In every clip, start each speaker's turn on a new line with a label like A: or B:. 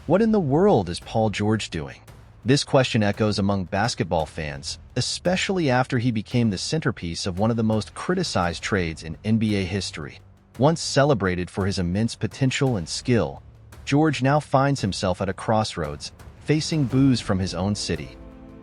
A: What in the world is Paul George doing? This question echoes among basketball fans, especially after he became the centerpiece of one of the most criticized trades in NBA history. Once celebrated for his immense potential and skill, George now finds himself at a crossroads, facing boos from his own city,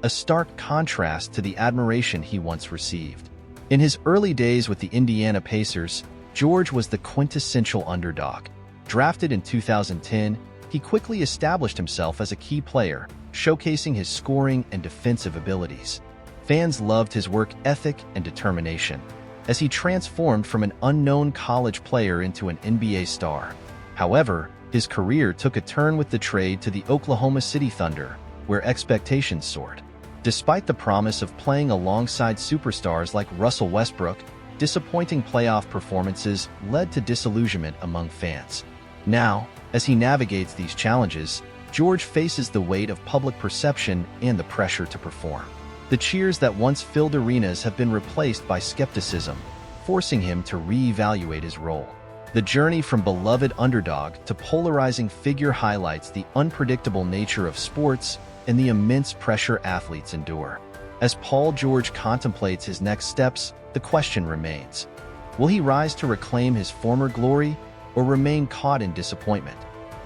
A: a stark contrast to the admiration he once received. In his early days with the Indiana Pacers, George was the quintessential underdog. Drafted in 2010, he quickly established himself as a key player, showcasing his scoring and defensive abilities. Fans loved his work ethic and determination, as he transformed from an unknown college player into an NBA star. However, his career took a turn with the trade to the Oklahoma City Thunder, where expectations soared. Despite the promise of playing alongside superstars like Russell Westbrook, disappointing playoff performances led to disillusionment among fans. Now, as he navigates these challenges, George faces the weight of public perception and the pressure to perform. The cheers that once filled arenas have been replaced by skepticism, forcing him to re-evaluate his role. The journey from beloved underdog to polarizing figure highlights the unpredictable nature of sports and the immense pressure athletes endure. As Paul George contemplates his next steps, the question remains: will he rise to reclaim his former glory or remain caught in disappointment?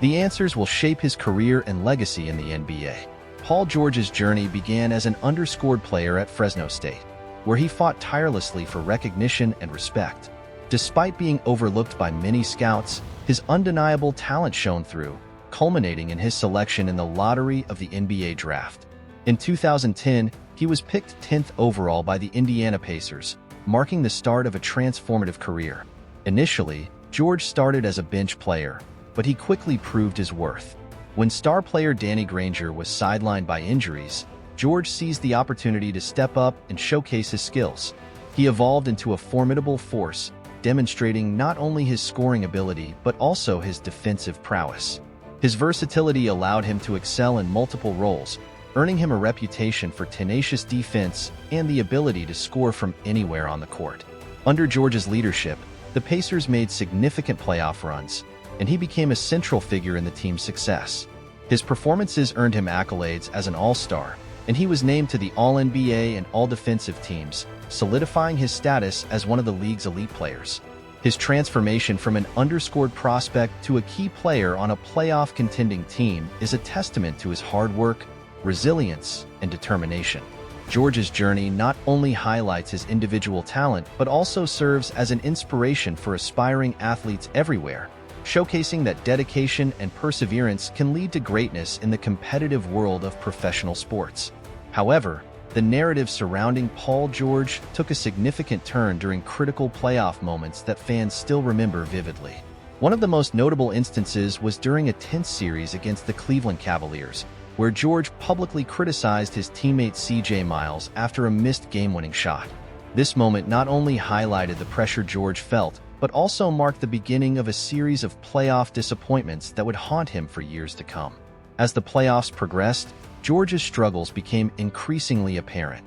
A: The answers will shape his career and legacy in the NBA. Paul George's journey began as an underscored player at Fresno State, where he fought tirelessly for recognition and respect. Despite being overlooked by many scouts, his undeniable talent shone through, culminating in his selection in the lottery of the NBA draft. In 2010, he was picked 10th overall by the Indiana Pacers, marking the start of a transformative career. Initially, George started as a bench player, but he quickly proved his worth. When star player Danny Granger was sidelined by injuries, George seized the opportunity to step up and showcase his skills. He evolved into a formidable force, demonstrating not only his scoring ability but also his defensive prowess. His versatility allowed him to excel in multiple roles, earning him a reputation for tenacious defense and the ability to score from anywhere on the court. Under George's leadership, the Pacers made significant playoff runs, and he became a central figure in the team's success. His performances earned him accolades as an All-Star, and he was named to the All-NBA and All-Defensive teams, solidifying his status as one of the league's elite players. His transformation from an underscored prospect to a key player on a playoff-contending team is a testament to his hard work, resilience, and determination. George's journey not only highlights his individual talent but also serves as an inspiration for aspiring athletes everywhere, showcasing that dedication and perseverance can lead to greatness in the competitive world of professional sports. However, the narrative surrounding Paul George took a significant turn during critical playoff moments that fans still remember vividly. One of the most notable instances was during a tense series against the Cleveland Cavaliers, where George publicly criticized his teammate C.J. Miles after a missed game-winning shot. This moment not only highlighted the pressure George felt, but also marked the beginning of a series of playoff disappointments that would haunt him for years to come. As the playoffs progressed, George's struggles became increasingly apparent.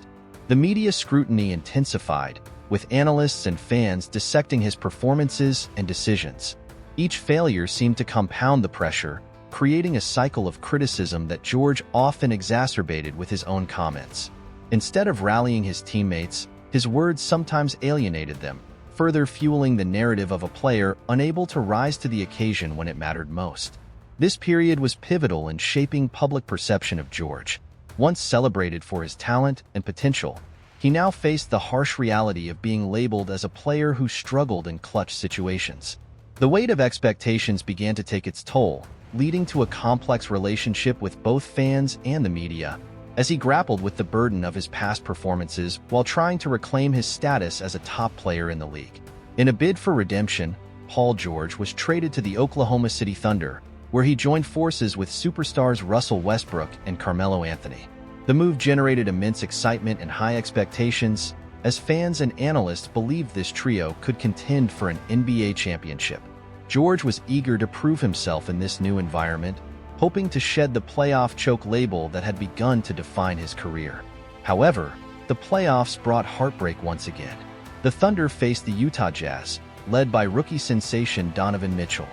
A: The media scrutiny intensified, with analysts and fans dissecting his performances and decisions. Each failure seemed to compound the pressure, creating a cycle of criticism that George often exacerbated with his own comments. Instead of rallying his teammates, his words sometimes alienated them, further fueling the narrative of a player unable to rise to the occasion when it mattered most. This period was pivotal in shaping public perception of George. Once celebrated for his talent and potential, he now faced the harsh reality of being labeled as a player who struggled in clutch situations. The weight of expectations began to take its toll, leading to a complex relationship with both fans and the media, as he grappled with the burden of his past performances while trying to reclaim his status as a top player in the league. In a bid for redemption, Paul George was traded to the Oklahoma City Thunder, where he joined forces with superstars Russell Westbrook and Carmelo Anthony. The move generated immense excitement and high expectations, as fans and analysts believed this trio could contend for an NBA championship. George was eager to prove himself in this new environment, hoping to shed the playoff choke label that had begun to define his career. However, the playoffs brought heartbreak once again. The Thunder faced the Utah Jazz, led by rookie sensation Donovan Mitchell.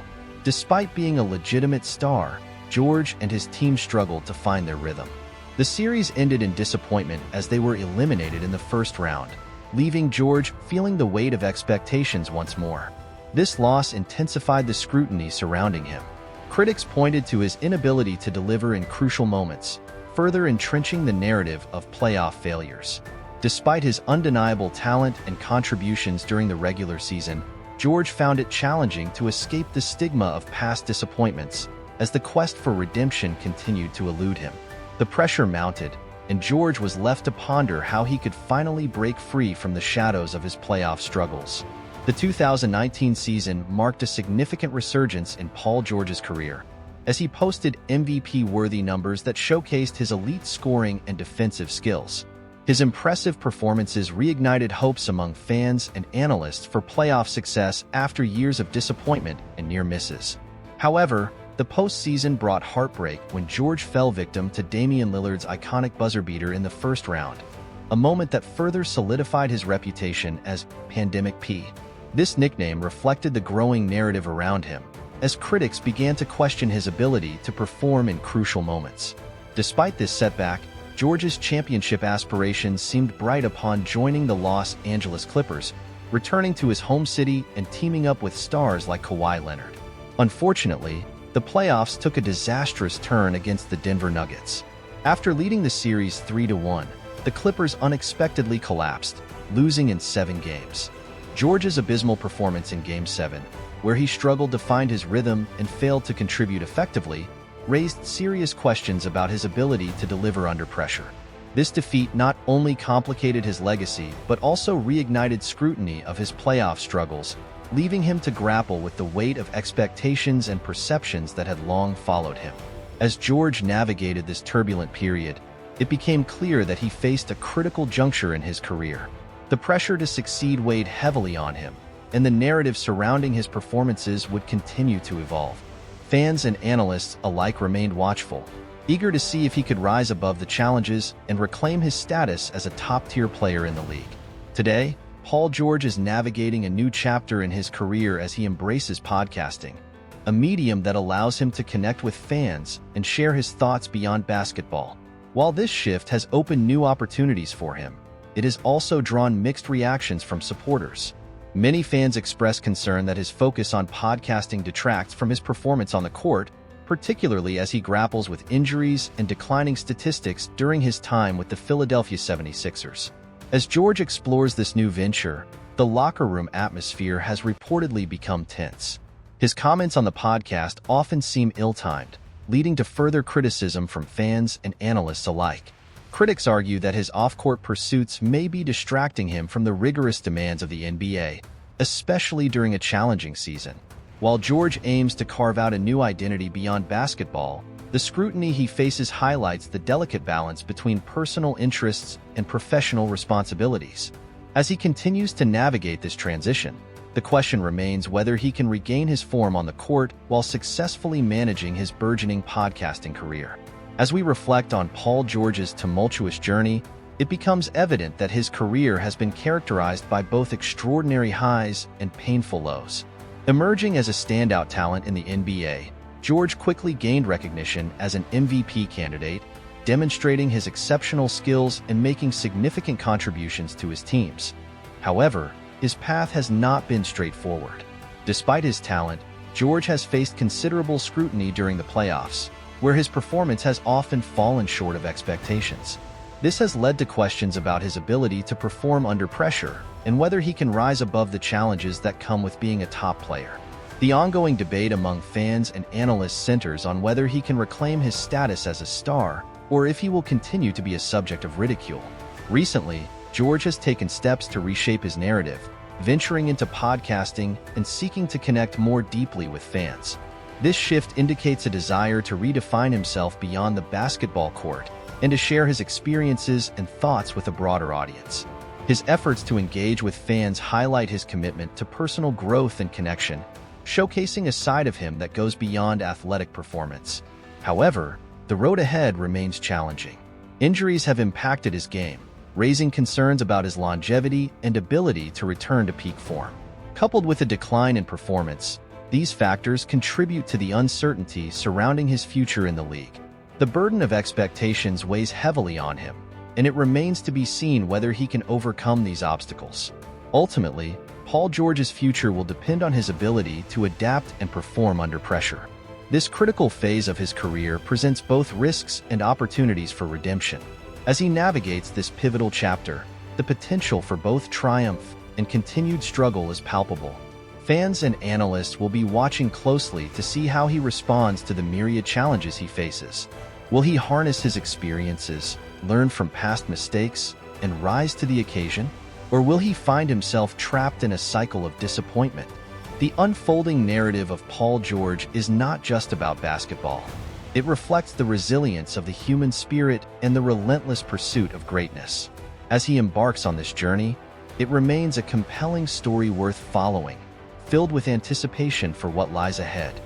A: Despite being a legitimate star, George and his team struggled to find their rhythm. The series ended in disappointment as they were eliminated in the first round, leaving George feeling the weight of expectations once more. This loss intensified the scrutiny surrounding him. Critics pointed to his inability to deliver in crucial moments, further entrenching the narrative of playoff failures. Despite his undeniable talent and contributions during the regular season, George found it challenging to escape the stigma of past disappointments as the quest for redemption continued to elude him. The pressure mounted, and George was left to ponder how he could finally break free from the shadows of his playoff struggles. The 2019 season marked a significant resurgence in Paul George's career, as he posted MVP-worthy numbers that showcased his elite scoring and defensive skills. His impressive performances reignited hopes among fans and analysts for playoff success after years of disappointment and near misses. However, the postseason brought heartbreak when George fell victim to Damian Lillard's iconic buzzer beater in the first round, a moment that further solidified his reputation as Pandemic P. This nickname reflected the growing narrative around him, as critics began to question his ability to perform in crucial moments. Despite this setback, George's championship aspirations seemed bright upon joining the Los Angeles Clippers, returning to his home city and teaming up with stars like Kawhi Leonard. Unfortunately, the playoffs took a disastrous turn against the Denver Nuggets. After leading the series 3-1, the Clippers unexpectedly collapsed, losing in 7 games. George's abysmal performance in Game 7, where he struggled to find his rhythm and failed to contribute effectively, raised serious questions about his ability to deliver under pressure. This defeat not only complicated his legacy but also reignited scrutiny of his playoff struggles, leaving him to grapple with the weight of expectations and perceptions that had long followed him. As George navigated this turbulent period, it became clear that he faced a critical juncture in his career. The pressure to succeed weighed heavily on him, and the narrative surrounding his performances would continue to evolve. Fans and analysts alike remained watchful, eager to see if he could rise above the challenges and reclaim his status as a top-tier player in the league. Today, Paul George is navigating a new chapter in his career as he embraces podcasting, a medium that allows him to connect with fans and share his thoughts beyond basketball. While this shift has opened new opportunities for him, it has also drawn mixed reactions from supporters. Many fans express concern that his focus on podcasting detracts from his performance on the court, particularly as he grapples with injuries and declining statistics during his time with the Philadelphia 76ers. As George explores this new venture, the locker room atmosphere has reportedly become tense. His comments on the podcast often seem ill-timed, leading to further criticism from fans and analysts alike. Critics argue that his off-court pursuits may be distracting him from the rigorous demands of the NBA, especially during a challenging season. While George aims to carve out a new identity beyond basketball, the scrutiny he faces highlights the delicate balance between personal interests and professional responsibilities. As he continues to navigate this transition, the question remains whether he can regain his form on the court while successfully managing his burgeoning podcasting career. As we reflect on Paul George's tumultuous journey, it becomes evident that his career has been characterized by both extraordinary highs and painful lows. Emerging as a standout talent in the NBA, George quickly gained recognition as an MVP candidate, demonstrating his exceptional skills and making significant contributions to his teams. However, his path has not been straightforward. Despite his talent, George has faced considerable scrutiny during the playoffs, where his performance has often fallen short of expectations. This has led to questions about his ability to perform under pressure and whether he can rise above the challenges that come with being a top player. The ongoing debate among fans and analysts centers on whether he can reclaim his status as a star or if he will continue to be a subject of ridicule. Recently, George has taken steps to reshape his narrative, venturing into podcasting and seeking to connect more deeply with fans. This shift indicates a desire to redefine himself beyond the basketball court and to share his experiences and thoughts with a broader audience. His efforts to engage with fans highlight his commitment to personal growth and connection, showcasing a side of him that goes beyond athletic performance. However, the road ahead remains challenging. Injuries have impacted his game, raising concerns about his longevity and ability to return to peak form. Coupled with a decline in performance, These factors contribute to the uncertainty surrounding his future in the league. The burden of expectations weighs heavily on him, and it remains to be seen whether he can overcome these obstacles. Ultimately, Paul George's future will depend on his ability to adapt and perform under pressure. This critical phase of his career presents both risks and opportunities for redemption. As he navigates this pivotal chapter, the potential for both triumph and continued struggle is palpable. Fans and analysts will be watching closely to see how he responds to the myriad challenges he faces. Will he harness his experiences, learn from past mistakes, and rise to the occasion? Or will he find himself trapped in a cycle of disappointment? The unfolding narrative of Paul George is not just about basketball. It reflects the resilience of the human spirit and the relentless pursuit of greatness. As he embarks on this journey, it remains a compelling story worth following, filled with anticipation for what lies ahead.